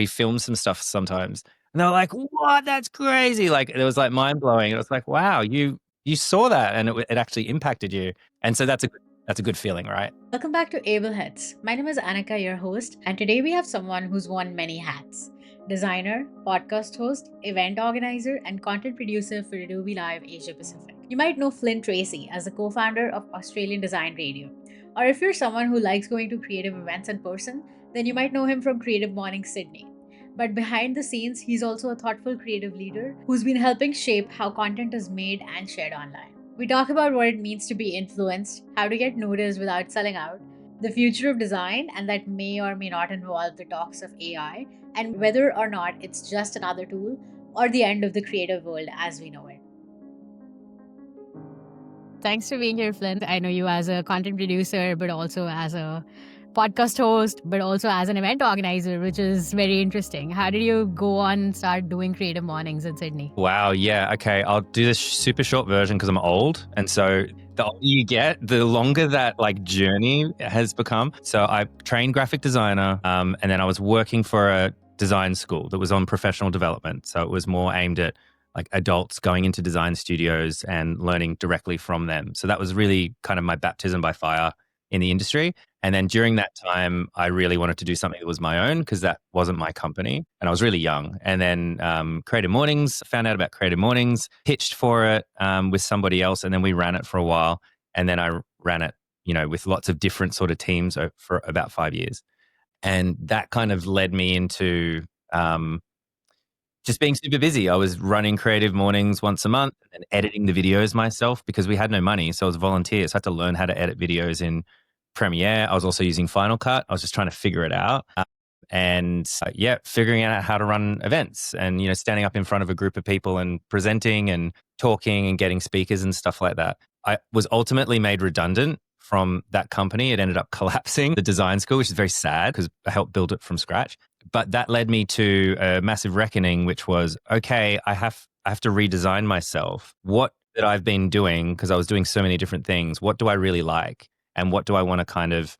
We filmed some stuff sometimes, and they were like, "What? That's crazy!" Like it was like mind blowing. It was like, "Wow, you saw that, and it actually impacted you." And so that's a good feeling, right? Welcome back to Able Hits. My name is Anika, your host, and today we have someone who's worn many hats: designer, podcast host, event organizer, and content producer for Adobe Live Asia Pacific. You might know Flyn Tracy as the co founder of Australian Design Radio. Or if you're someone who likes going to creative events in person, then you might know him from Creative Morning Sydney. But behind the scenes, he's also a thoughtful creative leader who's been helping shape how content is made and shared online. We talk about what it means to be influenced, how to get noticed without selling out, the future of design, and that may or may not involve the talks of AI, and whether or not it's just another tool or the end of the creative world as we know it. Thanks for being here, Flynn. I know you as a content producer, but also as a podcast host, but also as an event organizer, which is very interesting. How did you go on and start doing creative mornings in Sydney? Wow. Yeah. Okay. I'll do this super short version because I'm old. And so the older you get, the longer that like journey has become. So I trained graphic designer, and then I was working for a design school that was on professional development. So it was more aimed at like adults going into design studios and learning directly from them. So that was really kind of my baptism by fire in the industry. And then during that time, I really wanted to do something that was my own because that wasn't my company. And I was really young. And then Creative Mornings, found out about Creative Mornings, pitched for it with somebody else. And then we ran it for a while. And then I ran it, with lots of different sort of teams for about 5 years. And that kind of led me into just being super busy. I was running Creative Mornings once a month and editing the videos myself because we had no money. So I was a volunteer. So I had to learn how to edit videos in Premiere. I was also using Final Cut. I was just trying to figure it out. Figuring out how to run events and, standing up in front of a group of people and presenting and talking and getting speakers and stuff like that. I was ultimately made redundant from that company. It ended up collapsing the design school, which is very sad because I helped build it from scratch. But that led me to a massive reckoning, which was, okay, I have to redesign myself. What that I've been doing, because I was doing so many different things, what do I really like? And what do I want to kind of,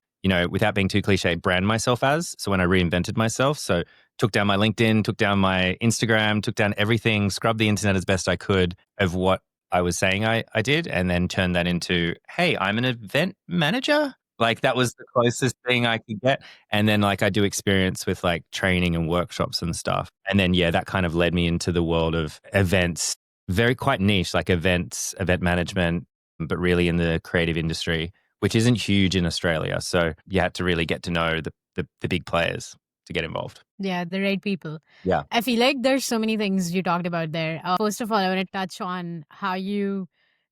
without being too cliche, brand myself as? So when I reinvented myself, so took down my LinkedIn, took down my Instagram, took down everything, scrubbed the internet as best I could of what I was saying I did, and then turned that into, hey, I'm an event manager. Like that was the closest thing I could get. And then like I do experience with like training and workshops and stuff. And then, that kind of led me into the world of events, very quite niche, like events, event management, but really in the creative industry, which isn't huge in Australia. So you had to really get to know the big players to get involved. Yeah, the right people. Yeah. I feel like there's so many things you talked about there. First of all, I want to touch on how you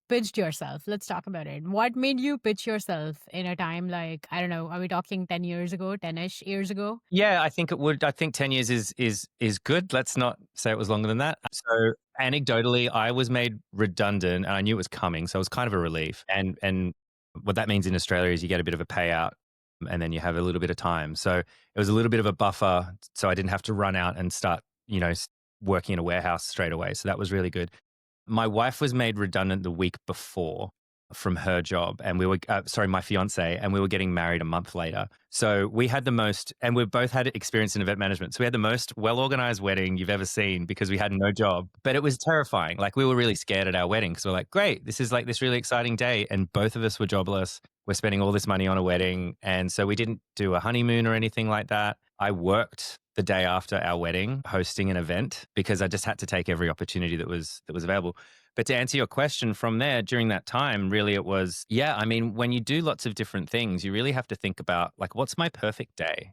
pitched yourself. Let's talk about it. What made you pitch yourself in a time like, I don't know, are we talking 10 years ago, 10-ish years ago? Yeah, I think it would. I think 10 years is good. Let's not say it was longer than that. So anecdotally, I was made redundant and I knew it was coming. So it was kind of a relief. And what that means in Australia is you get a bit of a payout and then you have a little bit of time. So it was a little bit of a buffer. So I didn't have to run out and start, working in a warehouse straight away. So that was really good. My wife was made redundant the week before from her job, and my fiance, and we were getting married a month later. So we had the most, and we both had experience in event management. So we had the most well-organized wedding you've ever seen because we had no job, but it was terrifying. Like we were really scared at our wedding because we're like, great, this is like this really exciting day. And both of us were jobless. We're spending all this money on a wedding. And so we didn't do a honeymoon or anything like that. I worked the day after our wedding hosting an event because I just had to take every opportunity that was available. But to answer your question from there, during that time, really it was, when you do lots of different things, you really have to think about like, what's my perfect day?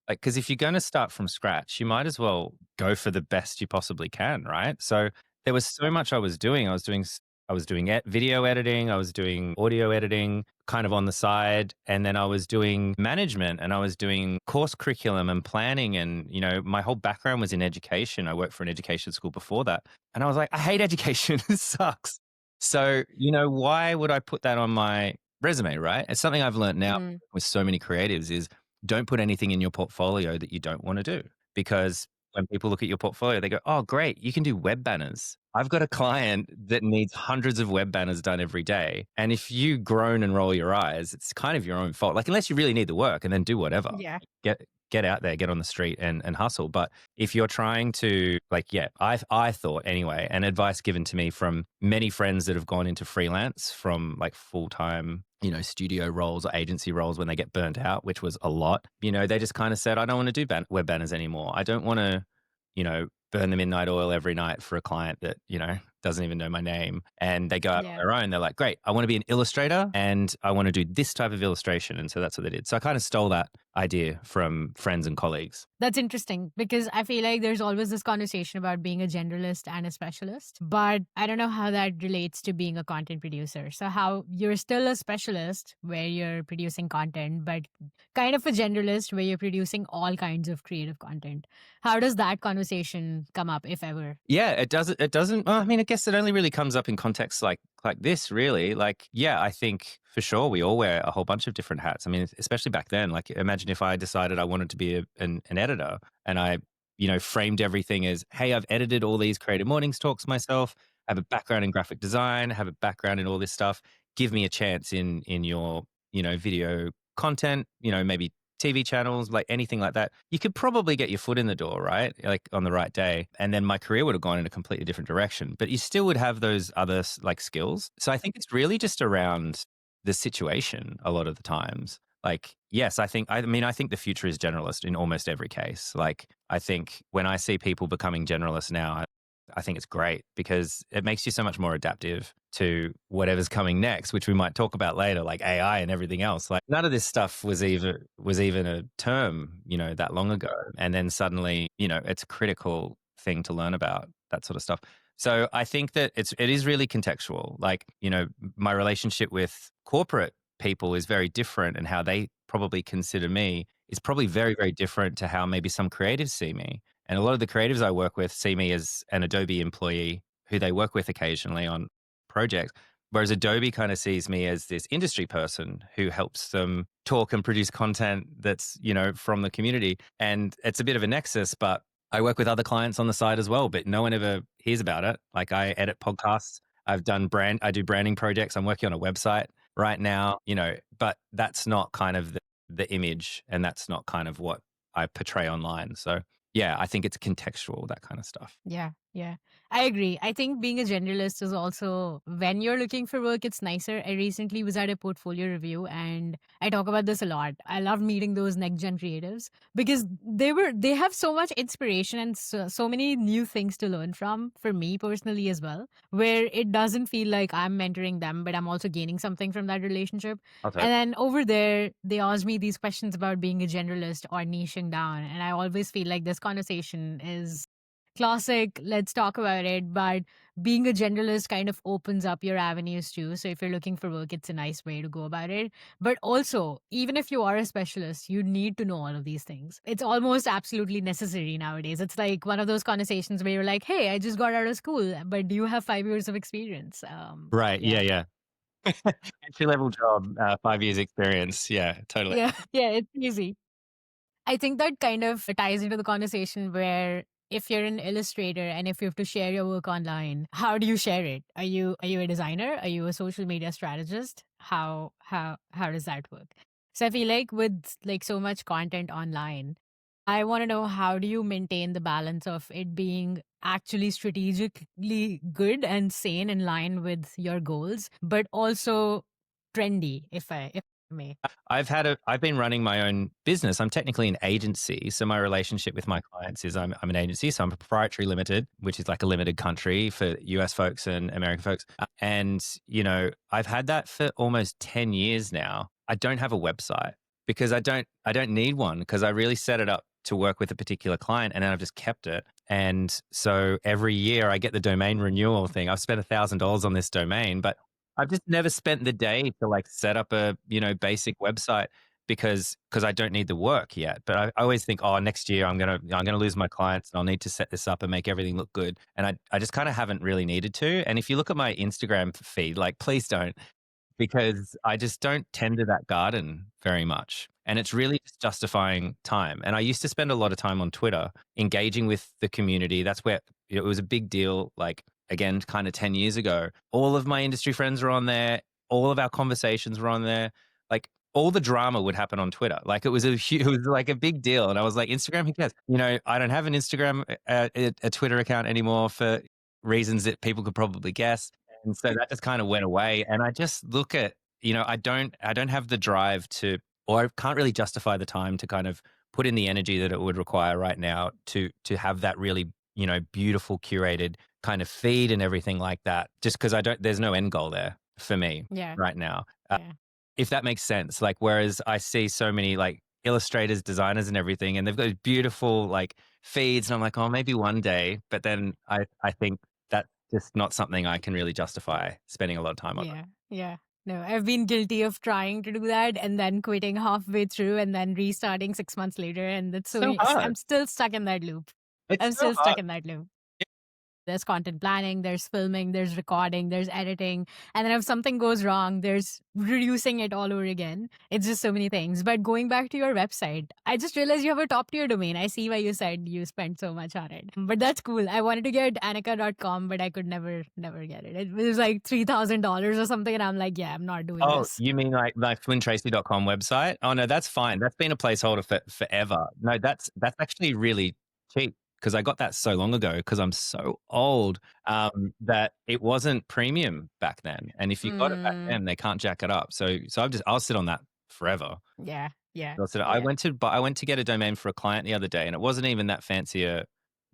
Like, because if you're going to start from scratch, you might as well go for the best you possibly can, right? So there was so much I was doing. I was doing video editing, I was doing audio editing kind of on the side. And then I was doing management and I was doing course curriculum and planning. And, my whole background was in education. I worked for an education school before that. And I was like, I hate education. It sucks. So, why would I put that on my resume, right? It's something I've learned now with so many creatives is don't put anything in your portfolio that you don't want to do because when people look at your portfolio, they go, oh, great, you can do web banners. I've got a client that needs hundreds of web banners done every day. And if you groan and roll your eyes, it's kind of your own fault. Like, unless you really need the work and then do whatever. Yeah. get out there, get on the street and hustle. But if you're trying to like, yeah, I thought anyway, and advice given to me from many friends that have gone into freelance from like full-time, studio roles or agency roles when they get burnt out, which was a lot, they just kind of said, I don't want to do web banners anymore. I don't want to, burn the midnight oil every night for a client that, doesn't even know my name. And they go out on Yeah. their own. They're like, great, I want to be an illustrator and I want to do this type of illustration. And so that's what they did. So I kind of stole that idea from friends and colleagues. That's interesting because I feel like there's always this conversation about being a generalist and a specialist, but I don't know how that relates to being a content producer. So, how you're still a specialist where you're producing content, but kind of a generalist where you're producing all kinds of creative content. How does that conversation come up, if ever? Yeah, it doesn't. It doesn't. Well, I mean, I guess it only really comes up in contexts like this. Really, like, yeah, I think for sure we all wear a whole bunch of different hats. I mean, especially back then. Like, imagine if I decided I wanted to be an editor, and I, framed everything as, hey, I've edited all these creative mornings talks myself. I have a background in graphic design. Have a background in all this stuff. Give me a chance in your video content. Maybe TV channels, like anything like that, you could probably get your foot in the door, right? Like on the right day. And then my career would have gone in a completely different direction, but you still would have those other like skills. So I think it's really just around the situation a lot of the times. Like, yes, I think the future is generalist in almost every case. Like, I think when I see people becoming generalists now, I think it's great because it makes you so much more adaptive to whatever's coming next, which we might talk about later, like AI and everything else. Like none of this stuff was even a term, that long ago. And then suddenly, it's a critical thing to learn about, that sort of stuff. So I think that it is really contextual. Like, my relationship with corporate people is very different, and how they probably consider me is probably very, very different to how maybe some creatives see me. And a lot of the creatives I work with see me as an Adobe employee who they work with occasionally on projects. Whereas Adobe kind of sees me as this industry person who helps them talk and produce content that's, from the community. And it's a bit of a nexus, but I work with other clients on the side as well, but no one ever hears about it. Like I edit podcasts. I do branding projects. I'm working on a website right now, but that's not kind of the image, and that's not kind of what I portray online. So yeah, I think it's contextual, that kind of stuff. Yeah, yeah. I agree. I think being a generalist is also when you're looking for work, it's nicer. I recently was at a portfolio review and I talk about this a lot. I love meeting those next gen creatives because they have so much inspiration and so many new things to learn from for me personally as well, where it doesn't feel like I'm mentoring them, but I'm also gaining something from that relationship. Okay. And then over there, they asked me these questions about being a generalist or niching down. And I always feel like this conversation is classic, let's talk about it. But being a generalist kind of opens up your avenues too. So if you're looking for work, it's a nice way to go about it. But also, even if you are a specialist, you need to know all of these things. It's almost absolutely necessary nowadays. It's like one of those conversations where you're like, hey, I just got out of school, but do you have 5 years of experience? Right. Yeah. Yeah. Yeah. Entry level job, 5 years experience. Yeah, totally. Yeah. Yeah. It's easy. I think that kind of ties into the conversation where if you're an illustrator and if you have to share your work online, how do you share it? Are you a designer? Are you a social media strategist? How does that work? So I feel like with like so much content online, I want to know how do you maintain the balance of it being actually strategically good and sane in line with your goals, but also trendy, if I may. I've been running my own business. I'm technically an agency. So my relationship with my clients is I'm an agency. So I'm a proprietary limited, which is like a limited country for US folks and American folks. And, I've had that for almost 10 years now. I don't have a website because I don't need one because I really set it up to work with a particular client, and then I've just kept it. And so every year I get the domain renewal thing. I've spent $1,000 on this domain, but I've just never spent the day to like set up a, basic website because I don't need the work yet. But I always think, oh, next year I'm gonna lose my clients and I'll need to set this up and make everything look good. And I just kind of haven't really needed to. And if you look at my Instagram feed, like please don't, because I just don't tend to that garden very much. And it's really just justifying time. And I used to spend a lot of time on Twitter engaging with the community. That's where it was a big deal. Like, again, kind of 10 years ago, all of my industry friends were on there. All of our conversations were on there. Like, all the drama would happen on Twitter. Like it was like a big deal. And I was like, Instagram, who cares? I don't have an Instagram, a Twitter account anymore for reasons that people could probably guess. And so that just kind of went away. And I just look at, I don't have the drive to, or I can't really justify the time to kind of put in the energy that it would require right now to have that really, beautiful curated kind of feed and everything like that. Just because there's no end goal there for me Yeah. right now. Yeah. If that makes sense. Like, whereas I see so many like illustrators, designers, and everything, and they've got these beautiful like feeds, and I'm like, oh, maybe one day. But then I think that's just not something I can really justify spending a lot of time on. Yeah. Yeah. No, I've been guilty of trying to do that and then quitting halfway through and then restarting 6 months later. And that's So hard. I'm still stuck in that loop. It's I'm so still stuck hard. in that loop. There's content planning, there's filming, there's recording, there's editing. And then if something goes wrong, there's reducing it all over again. It's just so many things. But going back to your website, I just realized you have a top tier domain. I see why you said you spent so much on it. But that's cool. I wanted to get Anika.com, but I could never get it. It was like $3,000 or something. And I'm like, yeah, I'm not doing Oh, this. you mean like FlynTracy.com website? Oh no, that's fine. That's been a placeholder for forever. No, that's actually really cheap because I got that so long ago because I'm so old that it wasn't premium back then. And if you got it back Mm, then, they can't jack it up. So I'll sit on that forever. yeah, yeah, I yeah, went to get a domain for a client the other day, and it wasn't even that fancier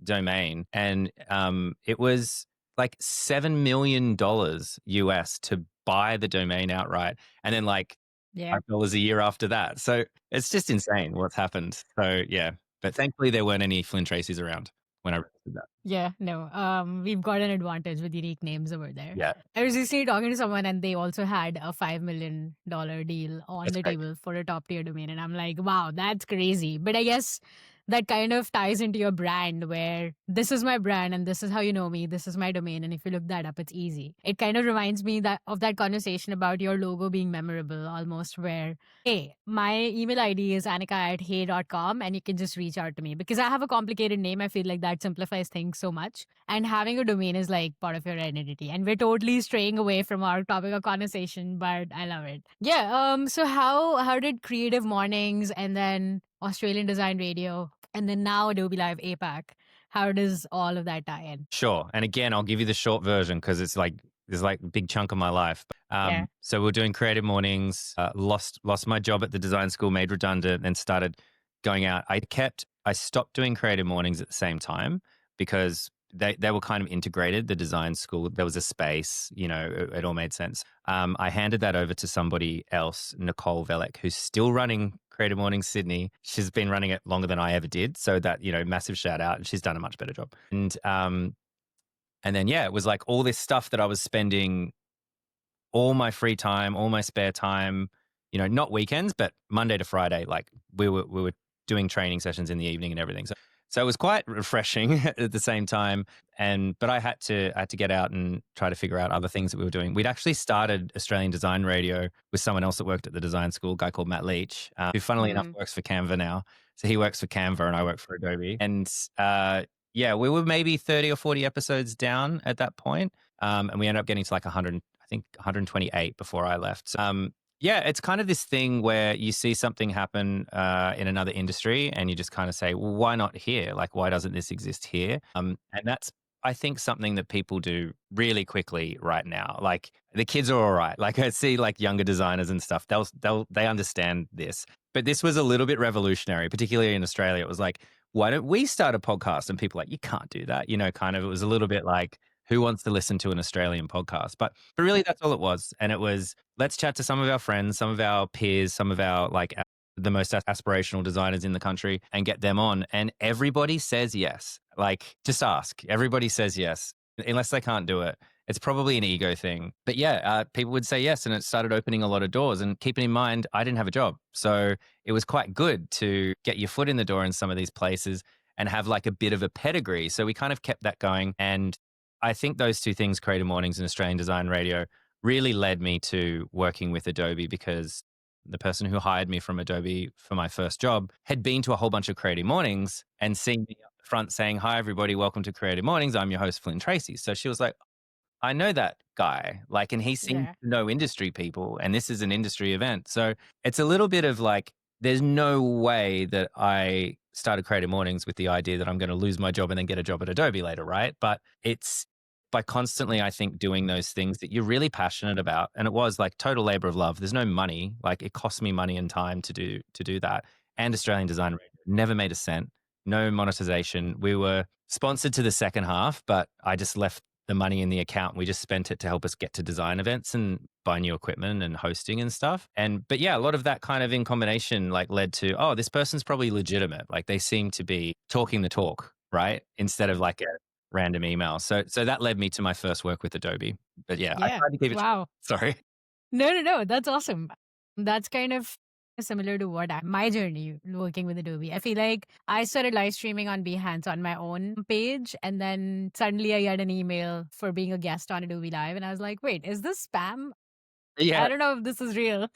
domain, and it was like $7 million US to buy the domain outright, and then like yeah. $5 a year after that. So it's just insane what's happened. So yeah, but thankfully there weren't any Flynn Tracy's around when I registered that. Yeah, no. We've got an advantage with unique names over there. Yeah, I was recently talking to someone and they also had a $5 million deal on that's the great. table for a top tier domain. And I'm like, wow, that's crazy. But I guess that kind of ties into your brand where this is my brand and this is how you know me, this is my domain. And if you look that up, it's easy. It kind of reminds me that of that conversation about your logo being memorable almost where hey, my email ID is anika@hey.com and you can just reach out to me because I have a complicated name. I feel like that simplifies things so much. And having a domain is like part of your identity. And we're totally straying away from our topic of conversation, but I love it. Yeah. So how did Creative Mornings and then Australian Design Radio and then now Adobe Live APAC, how does all of that tie in? Sure. And again, I'll give you the short version because there's like a big chunk of my life. Yeah. So we're doing creative mornings. Lost my job at the design school, made redundant, and started going out. I stopped doing creative mornings at the same time because they were kind of integrated. The design school, there was a space, it all made sense. I handed that over to somebody else, Nicole Velek, who's still running Creative Mornings Sydney. She's been running it longer than I ever did. So that, massive shout out. She's done a much better job. And then, yeah, it was like all this stuff that I was spending all my free time, all my spare time, not weekends, but Monday to Friday. Like we were doing training sessions in the evening and everything. So it was quite refreshing at the same time. But I had to get out and try to figure out other things that we were doing. We'd actually started Australian Design Radio with someone else that worked at the design school, a guy called Matt Leach, who funnily enough works for Canva now. So he works for Canva and I work for Adobe. And yeah, we were maybe 30 or 40 episodes down at that point. And we ended up getting to like 100, I think 128 before I left. So, yeah, it's kind of this thing where you see something happen in another industry and you just kind of say, well, why not here? Like, why doesn't this exist here? And that's, I think, something that people do really quickly right now. Like the kids are all right. Like I see like younger designers and stuff, they understand this. But this was a little bit revolutionary, particularly in Australia. It was like, why don't we start a podcast? And people are like, you can't do that. Kind of, it was a little bit like, who wants to listen to an Australian podcast? But really, that's all it was. And it was, let's chat to some of our friends, some of our peers, some of our the most aspirational designers in the country and get them on. And everybody says yes. Like, just ask. Everybody says yes, unless they can't do it. It's probably an ego thing. But yeah, people would say yes. And it started opening a lot of doors. And keeping in mind, I didn't have a job. So it was quite good to get your foot in the door in some of these places and have like a bit of a pedigree. So we kind of kept that going. And I think those two things, Creative Mornings and Australian Design Radio, really led me to working with Adobe because the person who hired me from Adobe for my first job had been to a whole bunch of Creative Mornings and seen me up the front saying, hi, everybody, welcome to Creative Mornings. I'm your host, Flynn Tracy. So she was like, I know that guy. Like, and he seems Yeah. to know industry people, and this is an industry event. So it's a little bit of like, there's no way that I started Creative Mornings with the idea that I'm going to lose my job and then get a job at Adobe later, right? But it's by constantly, I think, doing those things that you're really passionate about. And it was like total labor of love. There's no money. Like it cost me money and time to do that. And Australian Design Radio never made a cent, no monetization. We were sponsored to the second half, but I just left the money in the account. We just spent it to help us get to design events and buy new equipment and hosting and stuff. But yeah, a lot of that kind of in combination like led to, oh, this person's probably legitimate. Like they seem to be talking the talk, right? Instead of like a random email. So that led me to my first work with Adobe. But yeah, I Yeah. tried to keep it short. Wow. Sorry. No, no, no. That's awesome. That's kind of similar to my journey working with Adobe. I feel like I started live streaming on Behance on my own page, and then suddenly I got an email for being a guest on Adobe Live, and I was like, "Wait, is this spam? Yeah, I don't know if this is real."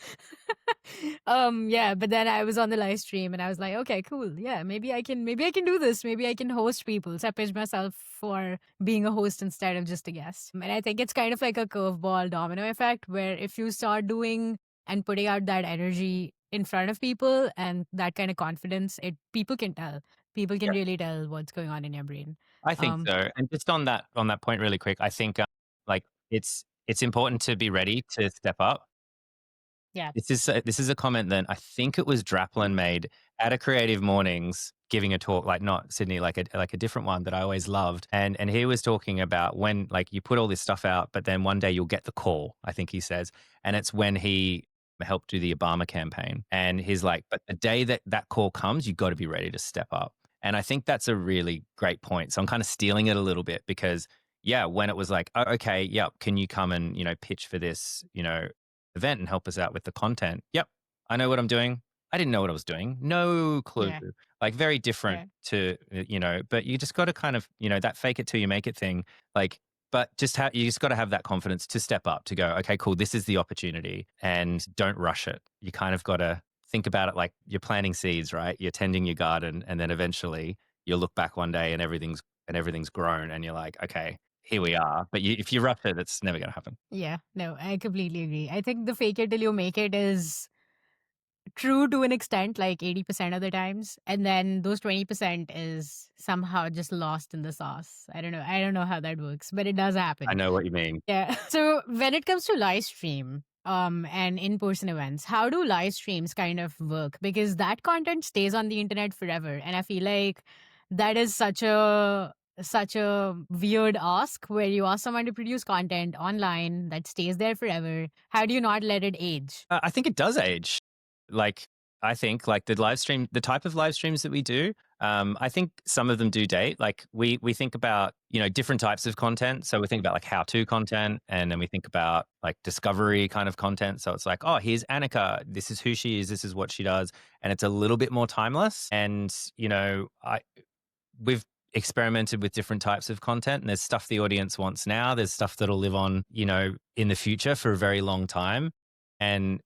Yeah, but then I was on the live stream and I was like, okay, cool. Yeah, maybe I can do this. Maybe I can host people. So I pitched myself for being a host instead of just a guest. And I think it's kind of like a curveball domino effect where if you start doing and putting out that energy in front of people and that kind of confidence, it people can tell. People can yeah, really tell what's going on in your brain. I think Um, so. And just on that point, really quick, I think like it's important to be ready to step up. yeah. This is a comment that I think it was Draplin made at a Creative Mornings giving a talk, like not Sydney, like a different one that I always loved. And he was talking about when like you put all this stuff out, but then one day you'll get the call, I think he says. And it's when he helped do the Obama campaign. And he's like, but the day that that call comes, you got to be ready to step up. And I think that's a really great point. So I'm kind of stealing it a little bit because yeah, when it was like, oh, okay, yep, can you come and, pitch for this, event and help us out with the content. Yep, I know what I'm doing. I didn't know what I was doing. No clue. Yeah. Like very different Yeah. to, but you just got to kind of, that fake it till you make it thing. Like, but you just got to have that confidence to step up to go, okay, cool. This is the opportunity and don't rush it. You kind of got to think about it like you're planting seeds, right? You're tending your garden and then eventually you'll look back one day and everything's grown and you're like, okay, here we are. But if you rush it, it's never going to happen. Yeah. No, I completely agree. I think the fake it till you make it is true to an extent, like 80% of the times. And then those 20% is somehow just lost in the sauce. I don't know. I don't know how that works, but it does I happen. know what you mean. Yeah. So when it comes to live stream, and in-person events, how do live streams kind of work? Because that content stays on the internet forever. And I feel like that is such a weird ask where you ask someone to produce content online that stays there forever. How do you not let it age? I think it does age. Like, I think like the type of live streams that we do, I think some of them do date. Like we think about, different types of content. So we think about like how-to content and then we think about like discovery kind of content. So it's like, oh, here's Anika. This is who she is. This is what she does. And it's a little bit more timeless. And, we've experimented with different types of content and there's stuff the audience wants now. There's stuff that'll live on, in the future for a very long time. And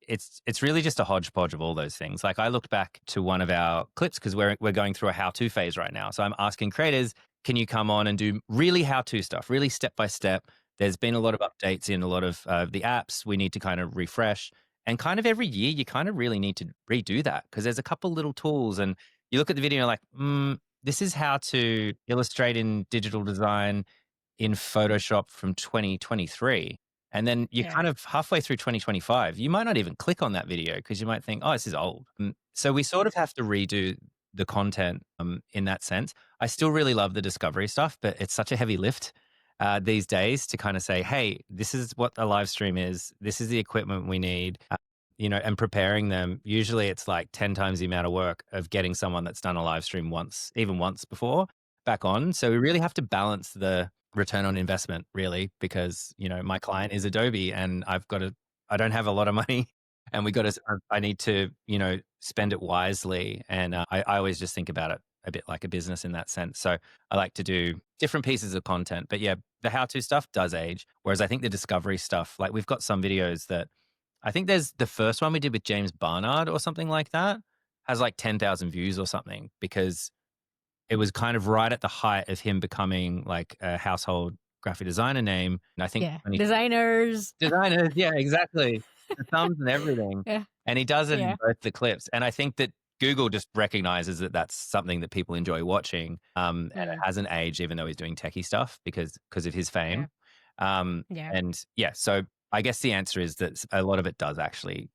it's really just a hodgepodge of all those things. Like I looked back to one of our clips because we're going through a how-to phase right now. So I'm asking creators, can you come on and do really how-to stuff, really step by step? There's been a lot of updates in a lot of the apps. We need to kind of refresh. And kind of every year, you kind of really need to redo that because there's a couple little tools and you look at the video and you're like, this is how to illustrate in digital design in Photoshop from 2023. And then you're Yeah. kind of halfway through 2025. You might not even click on that video because you might think, oh, this is old. So we sort of have to redo the content in that sense. I still really love the discovery stuff, but it's such a heavy lift these days to kind of say, hey, this is what a live stream is. This is the equipment we need. And preparing them, usually it's like 10 times the amount of work of getting someone that's done a live stream even once before back on. So we really have to balance the return on investment really, because, my client is Adobe and I don't have a lot of money and I need to, spend it wisely. And I always just think about it a bit like a business in that sense. So I like to do different pieces of content, but yeah, the how-to stuff does age. Whereas I think the discovery stuff, like we've got some videos that I think there's the first one we did with James Barnard or something like that has like 10,000 views or something because it was kind of right at the height of him becoming like a household graphic designer name. And I think Yeah. 20 Designers. designers, yeah, exactly. The thumbs and everything. Yeah. And he does it in Yeah. both the clips. And I think that Google just recognizes that that's something that people enjoy watching, and it Mm, hasn't aged even though he's doing techie stuff because of his yeah. fame. Yeah. And yeah, so I guess the answer is that a lot of it does actually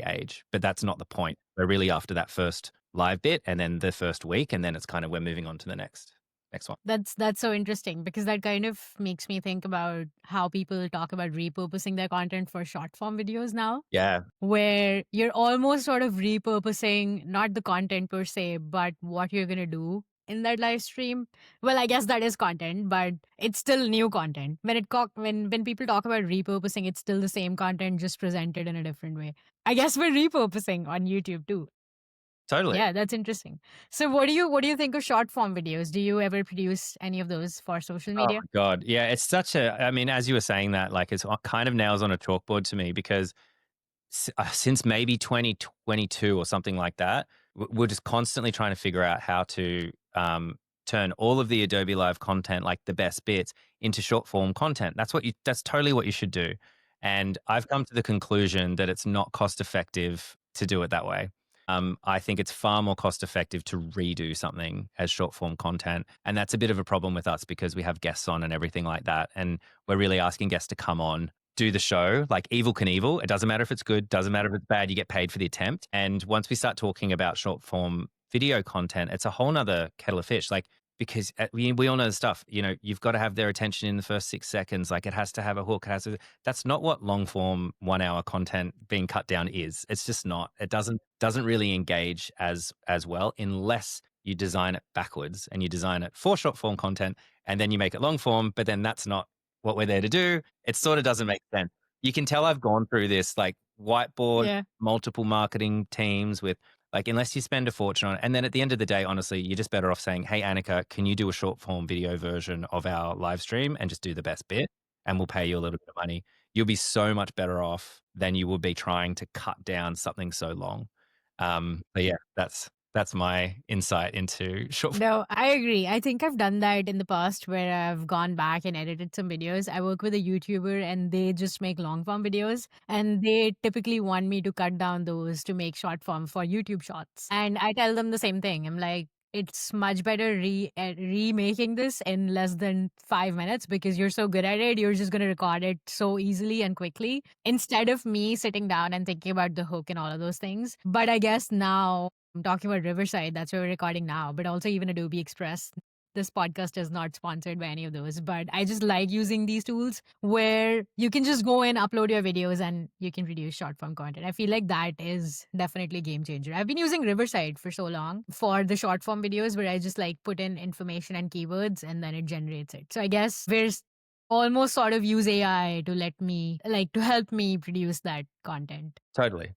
age, but that's not the point. We're really after that first live bit and then the first week, and then it's kind of we're moving on to the next one. That's so interesting because that kind of makes me think about how people talk about repurposing their content for short form videos now, Yeah, where you're almost sort of repurposing not the content per se, but what you're going to do in that live stream. Well, I guess that is content, but it's still new content. When people talk about repurposing, it's still the same content just presented in a different way. I guess we're repurposing on YouTube too. totally. Yeah, that's interesting. So what do you think of short form videos? Do you ever produce any of those for social Oh media? my god, yeah, it's such a. I mean, as you were saying that, like, it's kind of nails on a chalkboard to me because since maybe 2022 or something like that, we're just constantly trying to figure out how to turn all of the Adobe Live content, like the best bits, into short form content. That's totally what you should do. And I've come to the conclusion that it's not cost effective to do it that way. I think it's far more cost effective to redo something as short form content. And that's a bit of a problem with us because we have guests on and everything like that. And we're really asking guests to come on, do the show like Evil Knievel. It doesn't matter if it's good, doesn't matter if it's bad, you get paid for the attempt. And once we start talking about short form video content, it's a whole nother kettle of fish. Like, because we all know the stuff, you've got to have their attention in the first 6 seconds. Like, it has to have a hook. That's not what long form 1 hour content being cut down is. It's just not. It doesn't really engage as well unless you design it backwards and you design it for short form content and then you make it long form, but then that's not what we're there to do. It sort of doesn't make sense. You can tell I've gone through this like whiteboard, Yeah. multiple marketing teams with like, unless you spend a fortune on it. And then at the end of the day, honestly, you're just better off saying, hey, Anika, can you do a short form video version of our live stream and just do the best bit? And we'll pay you a little bit of money. You'll be so much better off than you would be trying to cut down something so long. But yeah, that's my insight into short form. No, I agree. I think I've done that in the past where I've gone back and edited some videos. I work with a YouTuber and they just make long form videos and they typically want me to cut down those to make short form for YouTube Shorts. And I tell them the same thing. I'm like, it's much better remaking this in less than 5 minutes because you're so good at it. You're just going to record it so easily and quickly instead of me sitting down and thinking about the hook and all of those things. But I guess now I'm talking about Riverside. That's where we're recording now, but also even Adobe Express. This podcast is not sponsored by any of those, but I just like using these tools where you can just go and upload your videos and you can produce short form content. I feel like that is definitely a game changer. I've been using Riverside for so long for the short form videos where I just like put in information and keywords and then it generates it. So I guess there's almost sort of use AI to to help me produce that content. Totally.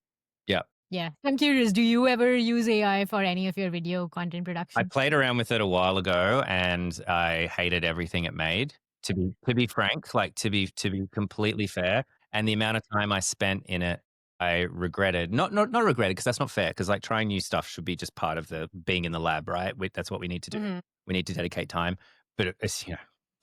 Yeah. Yeah. I'm curious, do you ever use AI for any of your video content I production? played around with it a while ago and I hated everything it made. To be frank, like to be completely fair, and the amount of time I spent in it, I regretted. Not regretted because that's not fair. Because like trying new stuff should be just part of the being in the lab, right? That's what we need to do. Hmm. We need to dedicate time, but it's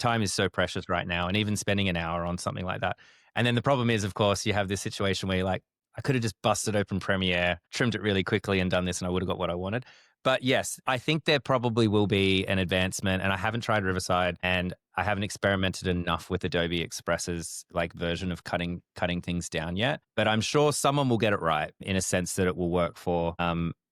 time is so precious right now, and even spending an hour on something like that. And then the problem is, of course, you have this situation where you're like, I could have just busted open Premiere, trimmed it really quickly, and done this, and I would have got what I wanted. But yes, I think there probably will be an advancement, and I haven't tried Riverside, and I haven't experimented enough with Adobe Express's like version of cutting things down yet. But I'm sure someone will get it right in a sense that it will work for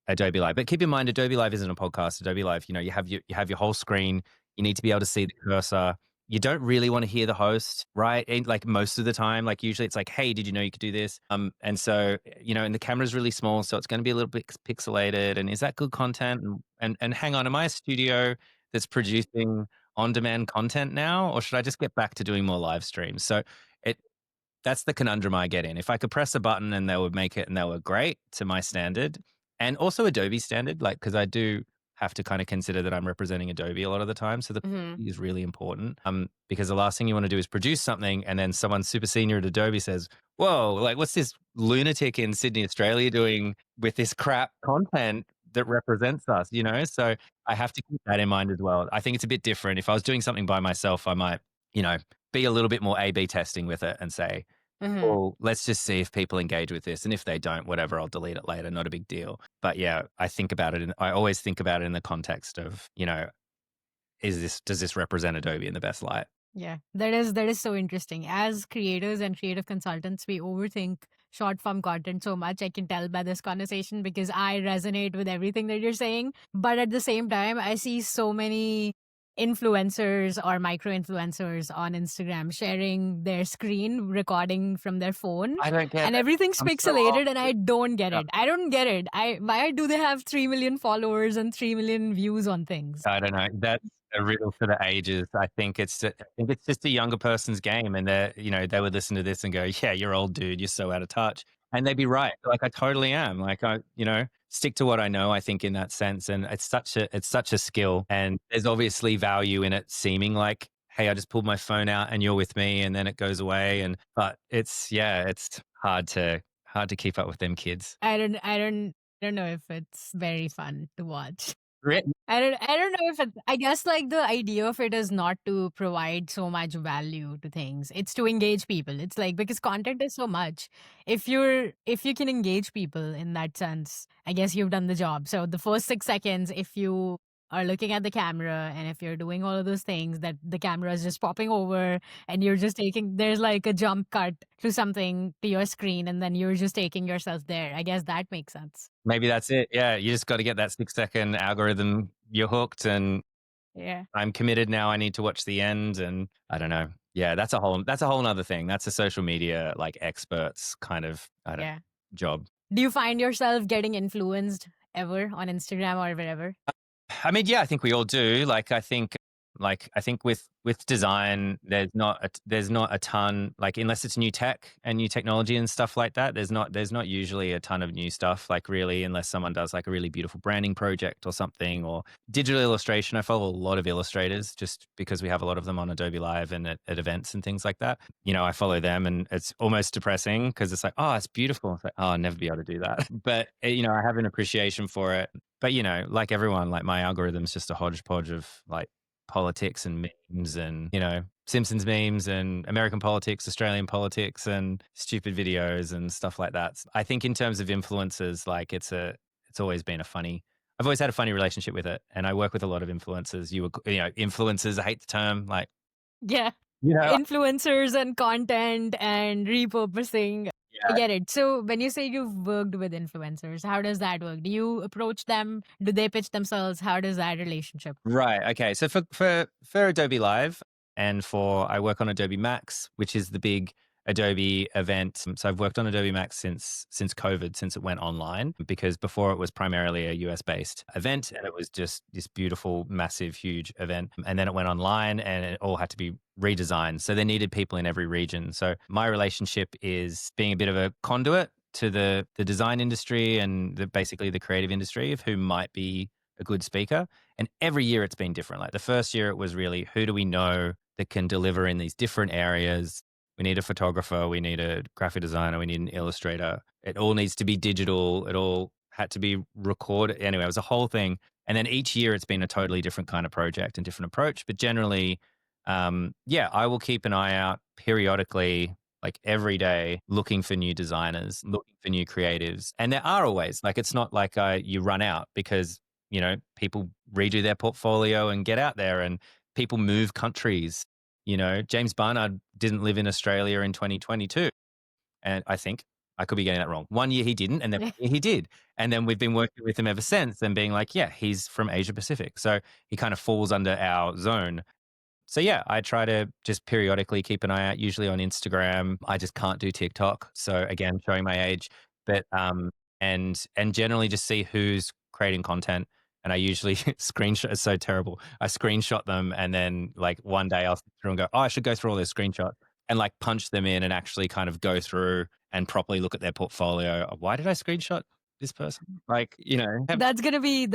Adobe Live. But keep in mind, Adobe Live isn't a podcast. Adobe Live, you have your whole screen. You need to be able to see the cursor. You don't really want to hear the host, right? And like most of the time, like usually it's like, hey, did you know you could do this? And so, and the camera's really small, so it's going to be a little bit pixelated. And is that good content? And hang on, am I a studio that's producing on-demand content now, or should I just get back to doing more live streams? So it that's the conundrum I get in. If I could press a button and they would make it and they were great to my standard and also Adobe standard, like, because I do have to kind of consider that I'm representing Adobe a lot of the time. So the Hmm. is really important because the last thing you want to do is produce something and then someone super senior at Adobe says, whoa, like what's this lunatic in Sydney, Australia doing with this crap content that represents us? So I have to keep that in mind as well. I think it's a bit different. If I was doing something by myself, I might you know, be a little bit more A/B testing with it and say, Mhm. well, let's just see if people engage with this. And if they don't, whatever, I'll delete it later. Not a big deal. But yeah, I always think about it in the context of, does this represent Adobe in the best light? Yeah, that is so interesting. As creators and creative consultants, we overthink short form content so much. I can tell by this conversation because I resonate with everything that you're saying. But at the same time, I see so many influencers or micro influencers on Instagram sharing their screen recording from their phone, I don't get and it. everything's I'm so off pixelated and I it. don't get No, it. I don't get it. I Why do they have 3 million followers and 3 million views on things? I don't know. That's a riddle for the ages. I think it's just a younger person's game, and they would listen to this and go, "Yeah, you're old, dude. You're so out of touch," and they'd be right. Like I totally am. Like stick to what I know. I think in that sense, and it's such a skill, and there's obviously value in it seeming like, hey, I just pulled my phone out and you're with me, and then it goes away, but it's hard to keep up with them kids. I don't know if it's very fun to watch. Re- I don't know if I guess like the idea of it is not to provide so much value to things. It's to engage people. It's like because content is so much. If you can engage people in that sense, I guess you've done the job. So the first 6 seconds, if you are looking at the camera and if you're doing all of those things that the camera is just popping over and you're just taking there's like a jump cut to something to your screen and then you're just taking yourself there. I guess that makes sense. Maybe that's it. Yeah, you just got to get that 6-second algorithm. You're hooked, and Yeah. I'm committed now. I need to watch the end, and I don't know. Yeah, that's a whole nother thing. That's a social media like experts kind of I don't Yeah. know, job. Do you find yourself getting influenced ever on Instagram or wherever? I mean, yeah, I think we all do. I think with design, there's not a ton, like, unless it's new tech and new technology and stuff like that. There's not usually a ton of new stuff, like, really, unless someone does like a really beautiful branding project or something, or digital illustration. I follow a lot of illustrators just because we have a lot of them on Adobe Live and at events and things like that. I follow them, and it's almost depressing because it's like, oh, it's beautiful. It's like, oh, I'll never be able to do that. But I have an appreciation for it. But like everyone, like my algorithm's just a hodgepodge of like politics and memes and Simpsons memes and American politics, Australian politics, and stupid videos and stuff like that. I think in terms of influencers, like it's always been I've always had a funny relationship with it, and I work with a lot of influencers. Influencers. I hate the term. Like, Yeah. you know, Influencers and content and repurposing. I yeah, get it. So when you say you've worked with influencers, how does that work? Do you approach them? Do they pitch themselves? How does that relationship? right. Okay. So for Adobe Live and I work on Adobe Max, which is the big Adobe event. So I've worked on Adobe Max since COVID, since it went online, because before it was primarily a US based event, and it was just this beautiful, massive, huge event. And then it went online and it all had to be redesigned. So they needed people in every region. So my relationship is being a bit of a conduit to the design industry and basically the creative industry of who might be a good speaker. And every year it's been different. Like the first year it was really, who do we know that can deliver in these different areas? We need a photographer, we need a graphic designer, we need an illustrator. It all needs to be digital. It all had to be recorded. Anyway, it was a whole thing. And then each year it's been a totally different kind of project and different approach. But generally, yeah, I will keep an eye out periodically, like every day, looking for new designers, looking for new creatives. And there are always, like, it's not like you run out because people redo their portfolio and get out there, and people move countries. James Barnard didn't live in Australia in 2022. And I think I could be getting that wrong. One year he didn't, and then one year he did. And then we've been working with him ever since and being like, yeah, he's from Asia Pacific. So he kind of falls under our zone. So yeah, I try to just periodically keep an eye out, usually on Instagram. I just can't do TikTok. So again, showing my age, but and generally just see who's creating content. And I usually screenshot. It's so terrible. I screenshot them, and then like one day I'll sit through and go, oh, I should go through all those screenshots and like punch them in and actually kind of go through and properly look at their portfolio. Why did I screenshot this person? Like, That's gonna be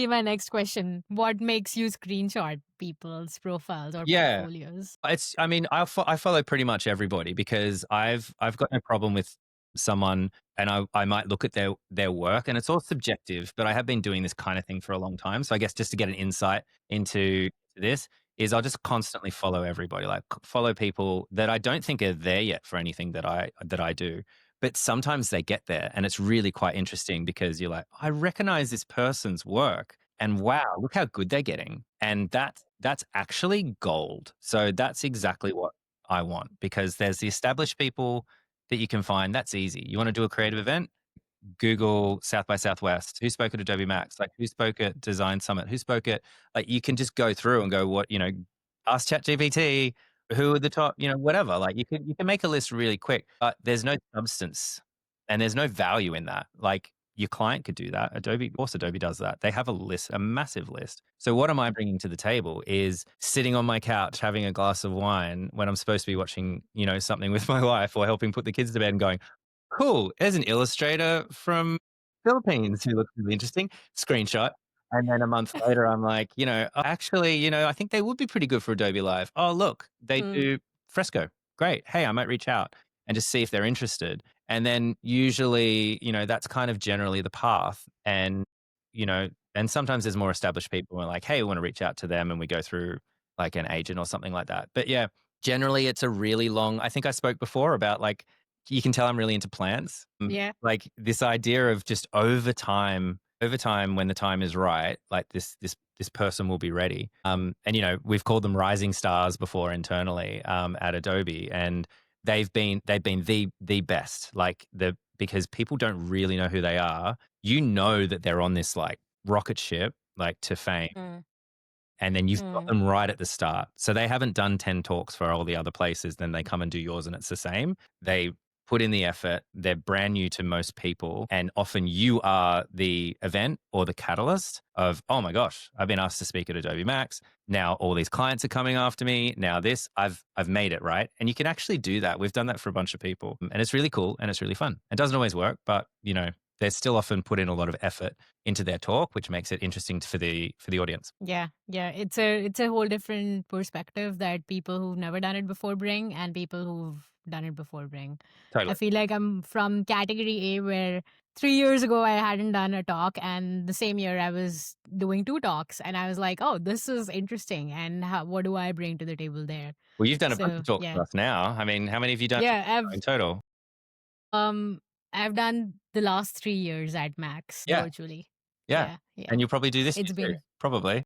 my next question. What makes you screenshot people's profiles or yeah, portfolios? I mean, I follow pretty much everybody because I've got no problem with someone, and I might look at their work, and it's all subjective, but I have been doing this kind of thing for a long time. So I guess just to get an insight into this, is I'll just constantly follow everybody, like follow people that I don't think are there yet for anything that I do. But sometimes they get there and it's really quite interesting because you're like, I recognize this person's work and wow, look how good they're getting. And that's actually gold. So that's exactly what I want because there's the established people that you can find. That's easy. You want to do a creative event? Google South by Southwest, who spoke at Adobe Max, like who spoke at Design Summit, who spoke at, like you can just go through and go, what, ask ChatGPT, who are the top, whatever. Like you can make a list really quick, but there's no substance and there's no value in that. Like your client could do that. Adobe, of course, Adobe does that. They have a list, a massive list. So what am I bringing to the table is sitting on my couch having a glass of wine when I'm supposed to be watching, something with my wife or helping put the kids to bed and going, cool. There's an illustrator from Philippines who looks really interesting. Screenshot. And then a month later, I'm like, "Oh, actually, I think they would be pretty good for Adobe Live. Oh, look, they Mm. do Fresco. Great. Hey, I might reach out and just see if they're interested." And then usually, that's kind of generally the path. And sometimes there's more established people who are like, hey, we want to reach out to them and we go through like an agent or something like that. But yeah, generally it's a really long, I think I spoke before about like you can tell I'm really into plants. Yeah. Like this idea of just over time when the time is right, like this person will be ready. And we've called them rising stars before internally at Adobe, and they've been the best. Like because people don't really know who they are. You know that they're on this like rocket ship, like to fame Mm. and then you've got Mm. them right at the start. So they haven't done 10 talks for all the other places, then they come and do yours and it's the same. They put in the effort, they're brand new to most people, and often you are the event or the catalyst of, oh my gosh, I've been asked to speak at Adobe Max. Now all these clients are coming after me. Now this, I've made it, right? And you can actually do that. We've done that for a bunch of people. And it's really cool and it's really fun. It doesn't always work, but they still often put in a lot of effort into their talk, which makes it interesting for the audience. Yeah, yeah. It's a whole different perspective that people who've never done it before bring and people who've done it before bring. I Totally. feel like I'm from category A where 3 years ago I hadn't done a talk and the same year I was doing two talks and I was like, oh, this is interesting and what do I bring to the table there? Well, you've done a bunch So of talks yeah, for us now. I mean, how many have you done yeah. in total? Um I've done the last 3 years at Max Yeah, virtually. yeah. Yeah, yeah. And you'll probably do this It's year too, been probably.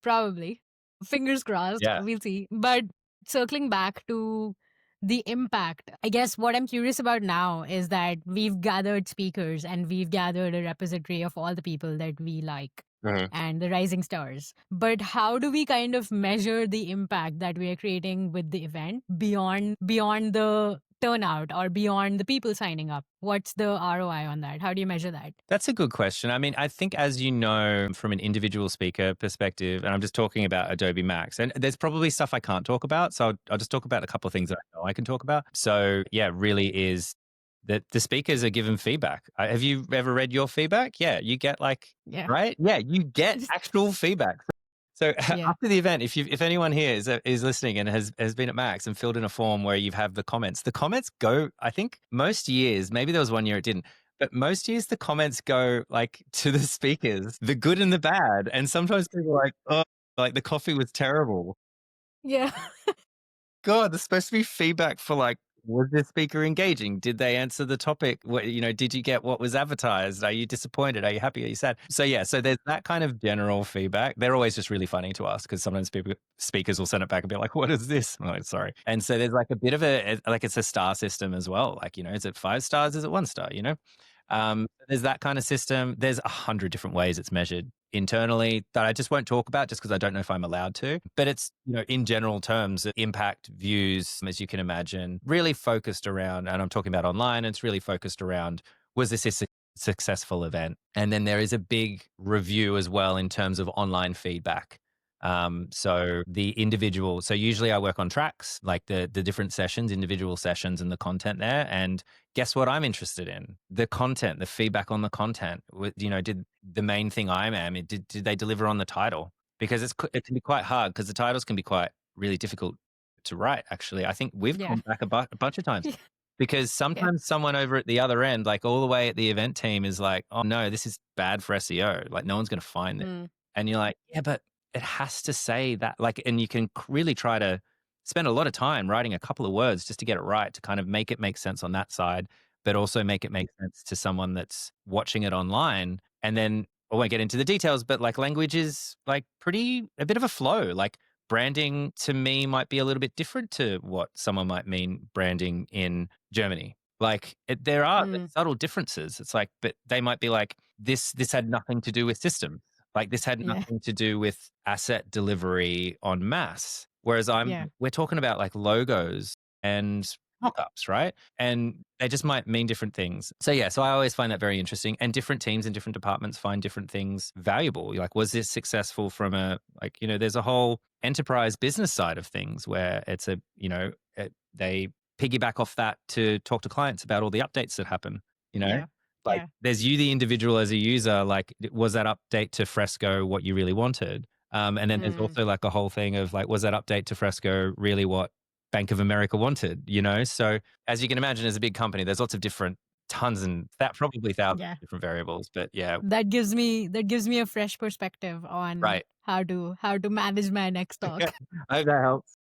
Probably. Fingers crossed. Yeah. We'll see. But circling back to the impact, I guess what I'm curious about now is that we've gathered speakers and we've gathered a repository of all the people that we like Mhm. and the rising stars. But how do we kind of measure the impact that we are creating with the event beyond the turnout or beyond the people signing up? What's the ROI on that? How do you measure that? That's a good question. I mean, I think as you know from an individual speaker perspective, and I'm just talking about Adobe Max, and there's probably stuff I can't talk about. So I'll just talk about a couple of things that I know I can talk about. So yeah, really is that the speakers are given feedback. Have you ever read your feedback? Yeah, you get like, Yeah. right? Yeah, you get actual feedback. So Yeah. after the event, if anyone here is listening and has been at Max and filled in a form where you have the comments go. I think most years, maybe there was one year it didn't, but most years the comments go like to the speakers, the good and the bad, and sometimes people are like, oh, like the coffee was terrible. Yeah. God, there's supposed to be feedback for like, was the speaker engaging? Did they answer the topic? Did you get what was advertised? Are you disappointed? Are you happy? Are you sad? So yeah, so there's that kind of general feedback. They're always just really funny to us because sometimes speakers will send it back and be like, what is this? I'm like, sorry. And so there's like a bit of like it's a star system as well. Like, is it 5 stars? Is it 1 star? There's that kind of system. There's 100 different ways it's measured internally that I just won't talk about just because I don't know if I'm allowed to. But it's, in general terms, impact views, as you can imagine, really focused around, and I'm talking about online, it's really focused around, was this a successful event? And then there is a big review as well in terms of online feedback. So usually I work on tracks, like the different sessions, individual sessions and the content there. And guess what I'm interested in? The content, the feedback on the content. Did the main thing did they deliver on the title? Because it can be quite hard because the titles can be quite really difficult to write, actually. I think we've Yeah. gone back a bunch of times because Yeah. sometimes someone over at the other end, like all the way at the event team is like, oh no, this is bad for SEO. Like no one's going to find it. Mm. And you're like, yeah, but it has to say that, like, and you can really try to spend a lot of time writing a couple of words just to get it right, to kind of make it make sense on that side, but also make it make sense to someone that's watching it online. And then I won't get into the details, but like language is like a bit of a flow. Like branding to me might be a little bit different to what someone might mean branding in Germany. Like there are Mm, subtle differences. It's like, but they might be like, this had nothing to do with systems. Like this had yeah. nothing to do with asset delivery on mass. Whereas Yeah. we're talking about like logos and mock-ups, right? And they just might mean different things. So yeah, so I always find that very interesting. And different teams in different departments find different things valuable. Like, was this successful from there's a whole enterprise business side of things where it's they piggyback off that to talk to clients about all the updates that happen, you know? Yeah. Like Yeah. there's you, the individual as a user, like was that update to Fresco what you really wanted? And then there's Mm, also like a whole thing of like, was that update to Fresco really what Bank of America wanted, you know? So as you can imagine, as a big company, there's lots of different tons and that probably thousands yeah. of different variables. But yeah, That gives me a fresh perspective on right. how to manage my next talk. I hope that helps.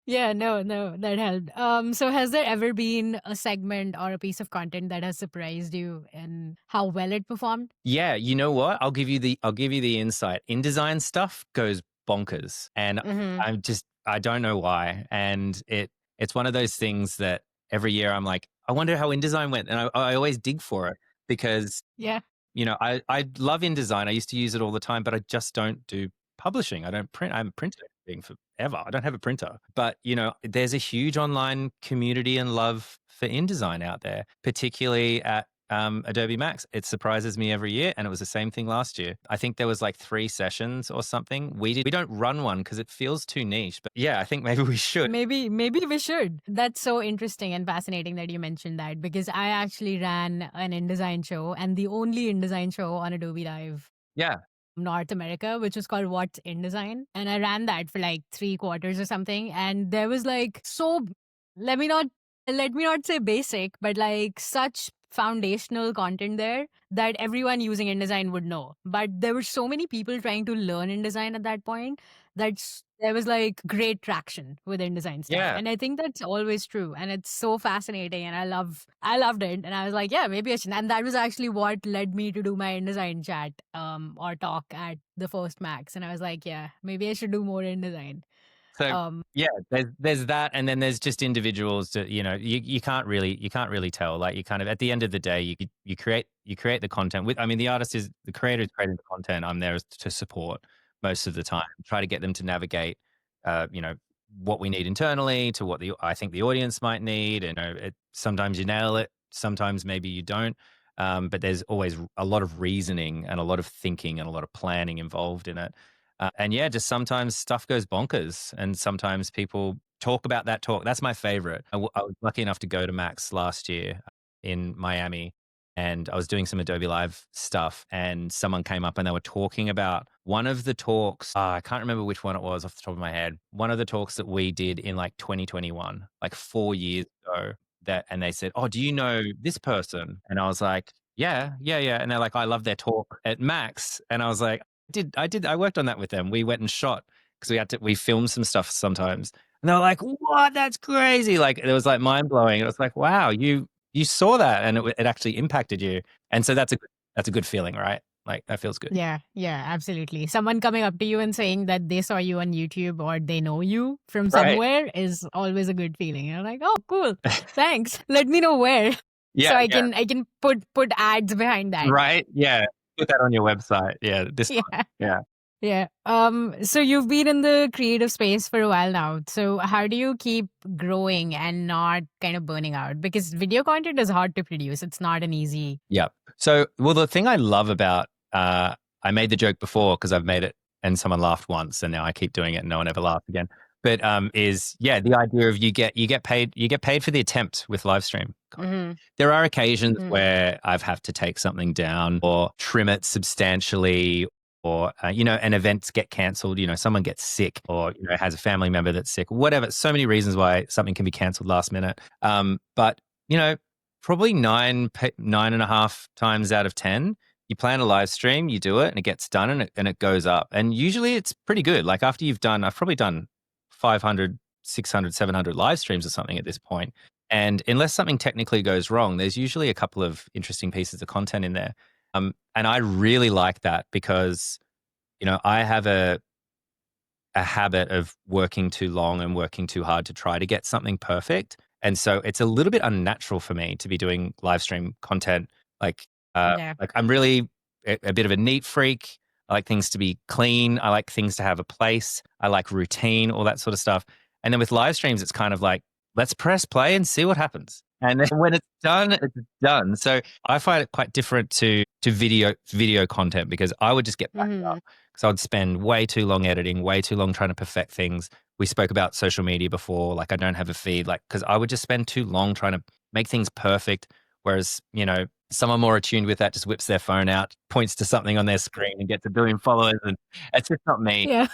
Yeah, no, that helped. So has there ever been a segment or a piece of content that has surprised you and how well it performed? Yeah, you know what? I'll give you the insight. InDesign stuff goes bonkers, and Mm-hmm. I don't know why. And it's one of those things that every year I'm like, I wonder how InDesign went, and I always dig for it because Yeah. I love InDesign. I used to use it all the time, but I just don't do publishing. I don't print. I haven't printed anything forever. I don't have a printer. But, there's a huge online community and love for InDesign out there, particularly at Adobe Max. It surprises me every year, and it was the same thing last year. I think there was like 3 sessions or something. We don't run one because it feels too niche. But yeah, I think maybe we should. Maybe we should. That's so interesting and fascinating that you mentioned that because I actually ran an InDesign show and the only InDesign show on Adobe Live Yeah, North America, which was called What's InDesign. And I ran that for like 3 quarters or something. And there was like let me not let me not say basic, but like such foundational content there that everyone using InDesign would know. But there were so many people trying to learn InDesign at that point there was like great traction with InDesign stuff. yeah. And I think that's always true. And it's so fascinating. And I loved it. And I was like, yeah, maybe I should. And that was actually what led me to do my InDesign chat or talk at the first Max. And I was like, yeah, maybe I should do more InDesign. So Um, yeah, there's that, and then there's just individuals that you can't really tell. Like you kind of at the end of the day, you create the content with. I mean, the creator is creating the content. I'm there to support most of the time. Try to get them to navigate, uh, you know, what we need internally to what I think the audience might need. And sometimes you nail it, sometimes maybe you don't. But there's always a lot of reasoning and a lot of thinking and a lot of planning involved in it. And yeah, just sometimes stuff goes bonkers, and sometimes people talk about that talk. That's my favorite. I was lucky enough to go to Max last year in Miami, and I was doing some Adobe Live stuff, and someone came up and they were talking about one of the talks. I can't remember which one it was off the top of my head. One of the talks that we did in like 2021, like 4 years ago. And they said, "Oh, do you know this person?" And I was like, "Yeah, yeah, yeah." And they're like, "I love their talk at Max," and I was like, I worked on that with them. We went and shot because we filmed some stuff sometimes. And they were like, "What? That's crazy." Like it was like mind blowing. It was like, "Wow, you saw that and it actually impacted you." And so that's a good feeling, right? Like that feels good. yeah, yeah, absolutely. Someone coming up to you and saying that they saw you on YouTube or they know you from Right. somewhere is always a good feeling. You're like, oh, cool. Thanks. Let me know where. So Yeah, I yeah. can put ads behind that. Right? Yeah. Put that on your website. Yeah, this one. Yeah. Yeah. Yeah. So you've been in the creative space for a while now. So how do you keep growing and not kind of burning out? Because video content is hard to produce. It's not an easy. Yeah. So, well, the thing I love about I made the joke before because I've made it and someone laughed once, and now I keep doing it and no one ever laughed again. But is yeah, the idea of you get paid for the attempt with live stream. Hmm. There are occasions where I've have to take something down or trim it substantially, or an event get cancelled. Someone gets sick, or has a family member that's sick. Whatever. So many reasons why something can be cancelled last minute. But probably nine and a half times out of 10, You plan a live stream, you do it, and it gets done, and it goes up. And usually it's pretty good. Like after you've done, I've probably done 500, 600, 700 live streams or something at this point. And unless something technically goes wrong, there's usually a couple of interesting pieces of content in there. And I really like that because, I have a habit of working too long and working too hard to try to get something perfect. And so it's a little bit unnatural for me to be doing live stream content. Like, Yeah. I'm really a bit of a neat freak. I like things to be clean. I like things to have a place. I like routine, all that sort of stuff. And then with live streams, it's kind of like, let's press play and see what happens. And then when it's done, it's done. So I find it quite different to video content because I would just get backed Mhm. up because I would spend way too long editing, way too long trying to perfect things. We spoke about social media before, like I don't have a feed, like because I would just spend too long trying to make things perfect. Whereas, someone more attuned with that just whips their phone out, points to something on their screen and gets a billion followers. And it's just not me. Yeah.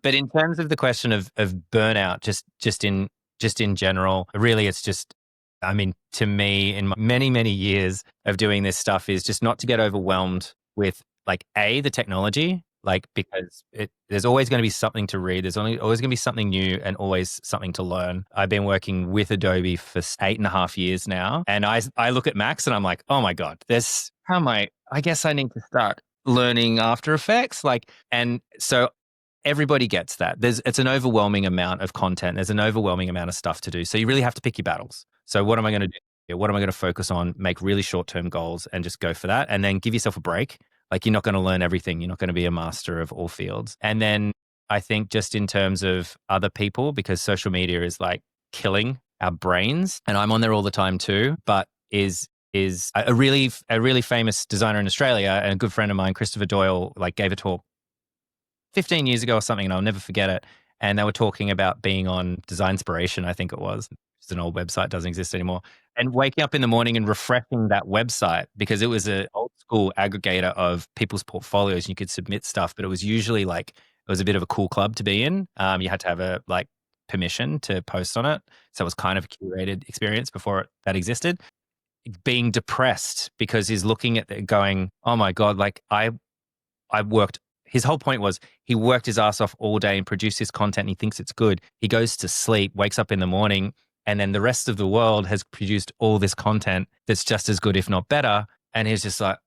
But in terms of the question of burnout, just in general, really, it's just, I mean, to me, in my many many years of doing this stuff, is just not to get overwhelmed with like the technology, like because there's always going to be something to read. There's always going to be something new and always something to learn. I've been working with Adobe for 8.5 years now, and I look at Max and I'm like, oh my god, how am I guess I need to start learning After Effects, and so everybody gets that. It's an overwhelming amount of content. There's an overwhelming amount of stuff to do. So you really have to pick your battles. So what am I going to do? What am I going to focus on? Make really short-term goals and just go for that. And then give yourself a break. Like you're not going to learn everything. You're not going to be a master of all fields. And then I think just in terms of other people, because social media is like killing our brains, and I'm on there all the time too, but is a really famous designer in Australia and a good friend of mine, Christopher Doyle, like gave a talk 15 years ago or something, and I'll never forget it. And they were talking about being on Design Inspiration, I think it was. It's an old website, doesn't exist anymore. And waking up in the morning and refreshing that website because it was an old school aggregator of people's portfolios. You could submit stuff, but it was usually like, it was a bit of a cool club to be in. You had to have a permission to post on it. So it was kind of a curated experience before that existed. Being depressed because he's looking at it going, oh my God, like I worked. His whole point was he worked his ass off all day and produced his content and he thinks it's good. He goes to sleep, wakes up in the morning, and then the rest of the world has produced all this content that's just as good, if not better. And he's just like,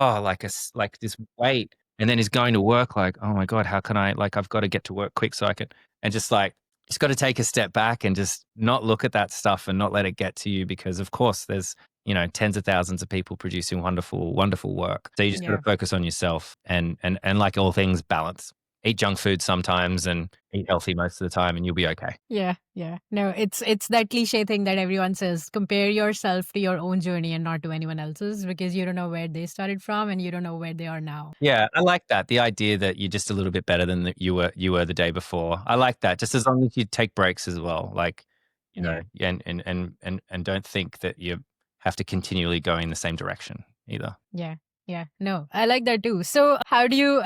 oh, like this weight. And then he's going to work like, oh my God, how can I've got to get to work quick so I can, and just got to take a step back and just not look at that stuff and not let it get to you because of course there's, tens of thousands of people producing wonderful, wonderful work. So you just got Yeah. to focus on yourself and like all things, balance. Eat junk food sometimes and eat healthy most of the time and you'll be okay. Yeah. Yeah. No, it's that cliche thing that everyone says, compare yourself to your own journey and not to anyone else's because you don't know where they started from and you don't know where they are now. Yeah, I like that. The idea that you're just a little bit better than you were the day before. I like that. Just as long as you take breaks as well, Yeah. and don't think that you have to continually go in the same direction either. Yeah. Yeah. No, I like that too. So how do you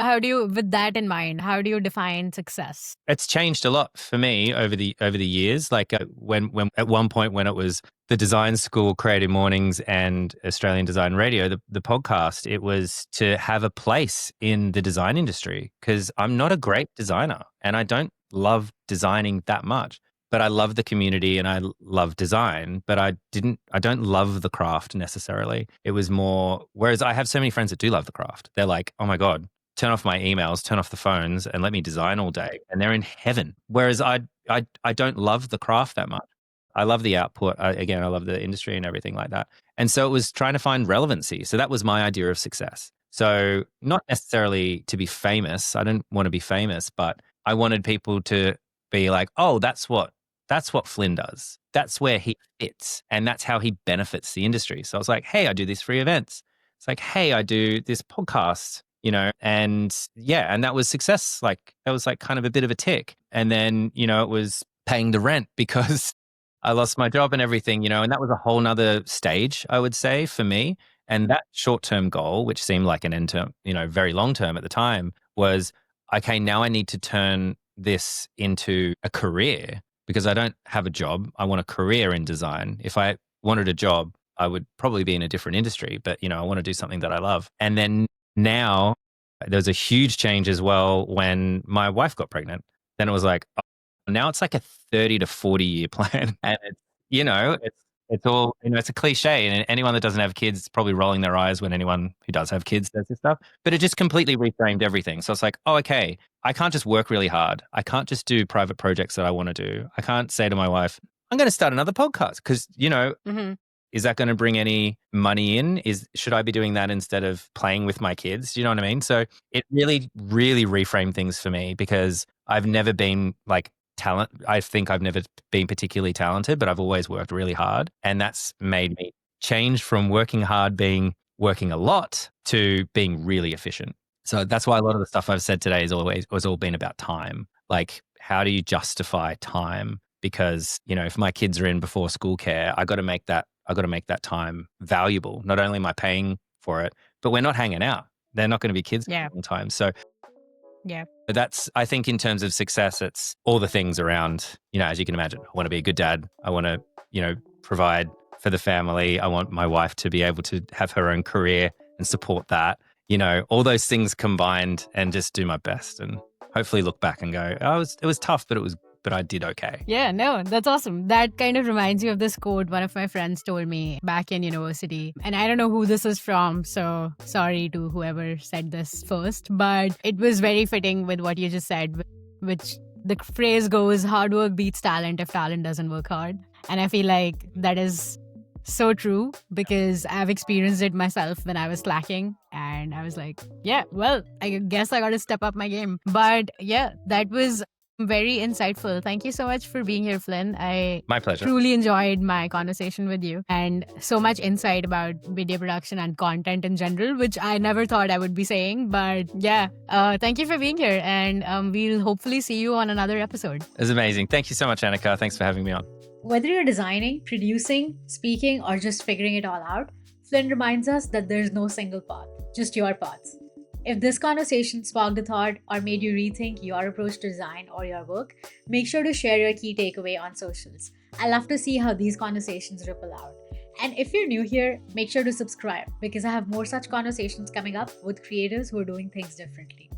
with that in mind, how do you define success? It's changed a lot for me over the years. Like when at one point when it was the design school, Creative Mornings, and Australian Design Radio, the podcast, it was to have a place in the design industry because I'm not a great designer and I don't love designing that much. But I love the community and I love design, but I don't love the craft necessarily. It was more, whereas I have so many friends that do love the craft. They're like, oh my God, turn off my emails, turn off the phones, and let me design all day. And they're in heaven. Whereas I don't love the craft that much. I love the output. Again, I love the industry and everything like that. And so it was trying to find relevancy. So that was my idea of success. So not necessarily to be famous. I didn't want to be famous, but I wanted people to be like, oh, that's what Flynn does. That's where he fits. And that's how he benefits the industry. So I was like, hey, I do these free events. It's like, hey, I do this podcast, and yeah, and that was success. Like that was like kind of a bit of a tick. And then, it was paying the rent because I lost my job and everything, and that was a whole nother stage, I would say, for me. And that short-term goal, which seemed like an end term, very long-term at the time, was okay, now I need to turn this into a career because I don't have a job. I want a career in design. If I wanted a job, I would probably be in a different industry, but I want to do something that I love. And then now there was a huge change as well when my wife got pregnant. Then it was like, now it's like a 30 to 40 year plan. And it's all, it's a cliche. And anyone that doesn't have kids is probably rolling their eyes when anyone who does have kids does this stuff. But it just completely reframed everything. So it's like, oh, okay, I can't just work really hard. I can't just do private projects that I want to do. I can't say to my wife, I'm going to start another podcast because, Mm-hmm. is that going to bring any money in? Should I be doing that instead of playing with my kids? Do you know what I mean? So it really, really reframed things for me because I've never been like talent. I think I've never been particularly talented, but I've always worked really hard. And that's made me change from working hard, being working a lot to being really efficient. So that's why a lot of the stuff I've said today has all been about time. Like, how do you justify time? Because, if my kids are in before school care, I got to make that time valuable. Not only am I paying for it, but we're not hanging out. They're not going to be kids for a long time. So Yeah. that's, I think, in terms of success, it's all the things around, as you can imagine. I want to be a good dad. I want to, provide for the family. I want my wife to be able to have her own career and support that. All those things combined, and just do my best and hopefully look back and go, oh, it was tough, but I did okay. Yeah, no, that's awesome. That kind of reminds you of this quote one of my friends told me back in university. And I don't know who this is from, so sorry to whoever said this first, but it was very fitting with what you just said, which the phrase goes, hard work beats talent if talent doesn't work hard. And I feel like that is so true because I've experienced it myself when I was slacking and I was like, yeah, well, I guess I got to step up my game. But yeah, that was very insightful. Thank you so much for being here, Flyn. My pleasure. Truly enjoyed my conversation with you and so much insight about video production and content in general, which I never thought I would be saying. But yeah, thank you for being here and we'll hopefully see you on another episode. It's amazing. Thank you so much, Anika. Thanks for having me on. Whether you're designing, producing, speaking, or just figuring it all out, Flyn reminds us that there's no single path, just your paths. If this conversation sparked a thought or made you rethink your approach to design or your work, make sure to share your key takeaway on socials. I love to see how these conversations ripple out. And if you're new here, make sure to subscribe because I have more such conversations coming up with creators who are doing things differently.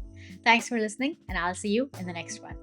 Thanks for listening, and I'll see you in the next one.